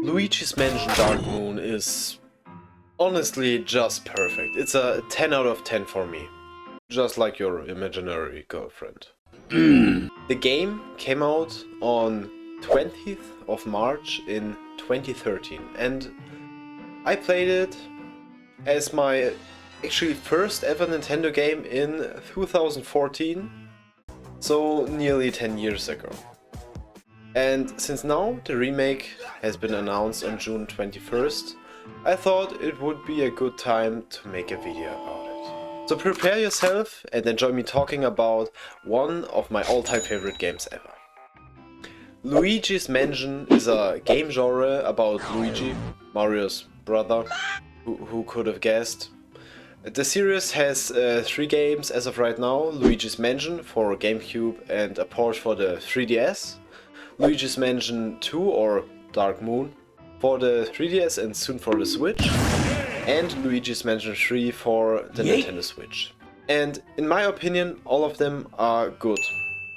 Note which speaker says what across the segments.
Speaker 1: Luigi's Mansion Dark Moon is honestly just perfect. It's a 10 out of 10 for me. Just like your imaginary girlfriend. The game came out on 20th of March in 2013 and I played it as my actually first ever Nintendo game in 2014, so nearly 10 years ago. And since now the remake has been announced on June 21st, I thought it would be a good time to make a video about it. So prepare yourself and enjoy me talking about one of my all-time favorite games ever. Luigi's Mansion is a game genre about Luigi, Mario's brother. Who could have guessed? The series has 3 games as of right now: Luigi's Mansion for GameCube and a port for the 3DS, Luigi's Mansion 2 or Dark Moon for the 3DS and soon for the Switch, and Luigi's Mansion 3 for the Nintendo Switch. And in my opinion, all of them are good.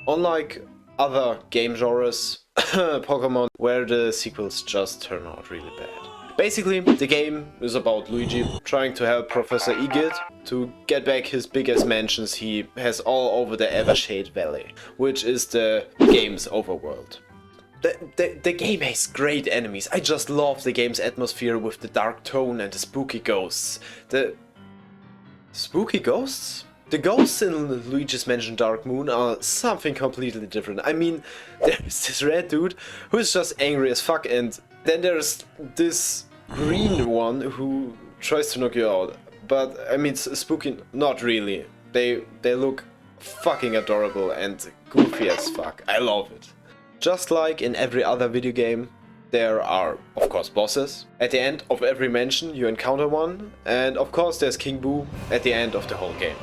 Speaker 1: Unlike other game genres, Pokemon, where the sequels just turn out really bad. Basically, the game is about Luigi trying to help Professor Egid to get back his biggest mansions he has all over the Evershade Valley, which is the game's overworld. The game has great enemies. I just love the game's atmosphere with the dark tone and the spooky ghosts. The spooky ghosts? The ghosts in Luigi's Mansion Dark Moon are something completely different. I mean, there's this red dude who is just angry as fuck, and then there's this green one who tries to knock you out. But I mean, spooky, not really. They look fucking adorable and goofy as fuck. I love it. Just like in every other video game, there are, of course, bosses. At the end of every mansion you encounter one, and of course there's King Boo at the end of the whole game.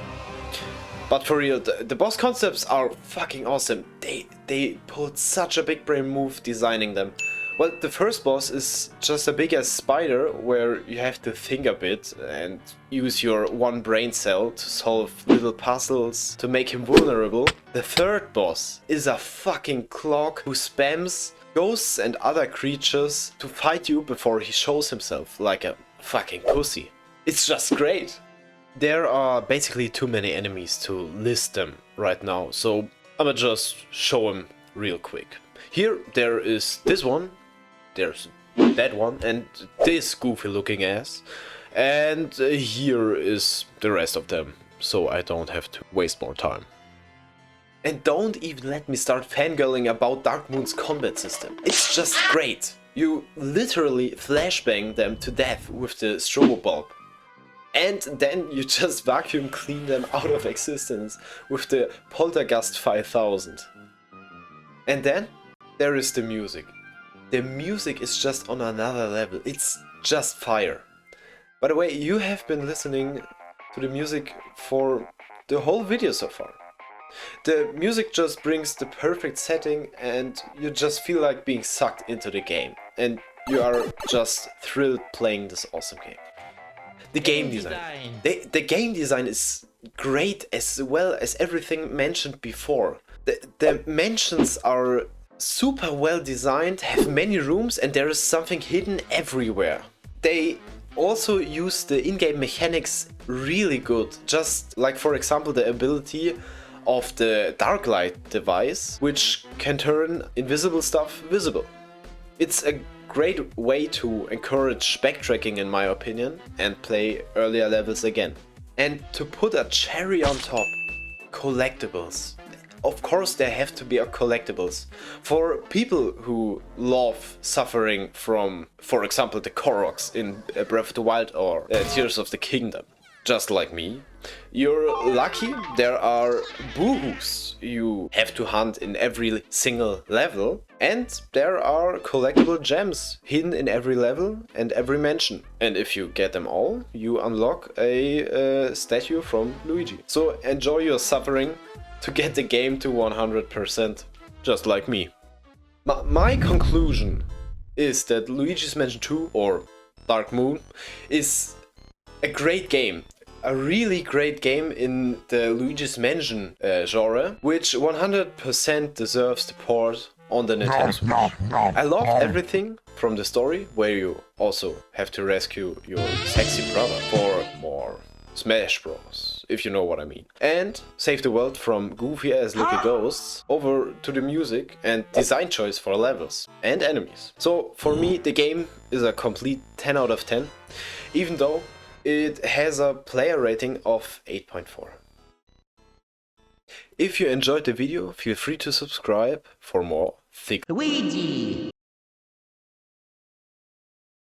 Speaker 1: But for real, the boss concepts are fucking awesome. They pulled such a big brain move designing them. Well, the first boss is just a big ass spider where you have to think a bit and use your one brain cell to solve little puzzles to make him vulnerable. The third boss is a fucking clock who spams ghosts and other creatures to fight you before he shows himself like a fucking pussy. It's just great. There are basically too many enemies to list them right now, so I'ma just show them real quick. Here there is this one, there's that one, and this goofy looking ass, and here is the rest of them, so I don't have to waste more time. And don't even let me start fangirling about Dark Moon's combat system. It's just great. You literally flashbang them to death with the strobo bulb. And then you just vacuum clean them out of existence with the Poltergust 5000. And then there is the music. The music is just on another level. It's just fire. By the way, you have been listening to the music for the whole video so far. The music just brings the perfect setting and you just feel like being sucked into the game. And you are just thrilled playing this awesome game. The game design. The game design is great as well as everything mentioned before. The mansions are super well designed, have many rooms, and there is something hidden everywhere. They also use the in-game mechanics really good. Just like, for example, the ability of the Dark Light device, which can turn invisible stuff visible. It's a great way to encourage backtracking in my opinion and play earlier levels again. And to put a cherry on top, collectibles. Of course there have to be collectibles. For people who love suffering from, for example, the Koroks in Breath of the Wild or Tears of the Kingdom, just like me, you're lucky. There are boohoos you have to hunt in every single level, and there are collectible gems hidden in every level and every mansion. And if you get them all, you unlock a statue from Luigi. So enjoy your suffering to get the game to 100%, just like me. My conclusion is that Luigi's Mansion 2 or Dark Moon is a great game. A really great game in the Luigi's Mansion genre, which 100% deserves the port on the Nintendo Switch. I love everything from the story, where you also have to rescue your sexy brother for more Smash Bros, if you know what I mean. And save the world from goofy ass looking ghosts over to the music and design choice for levels and enemies. So for me the game is a complete 10 out of 10, even though it has a player rating of 8.4. If you enjoyed the video, feel free to subscribe for more thick
Speaker 2: Luigi!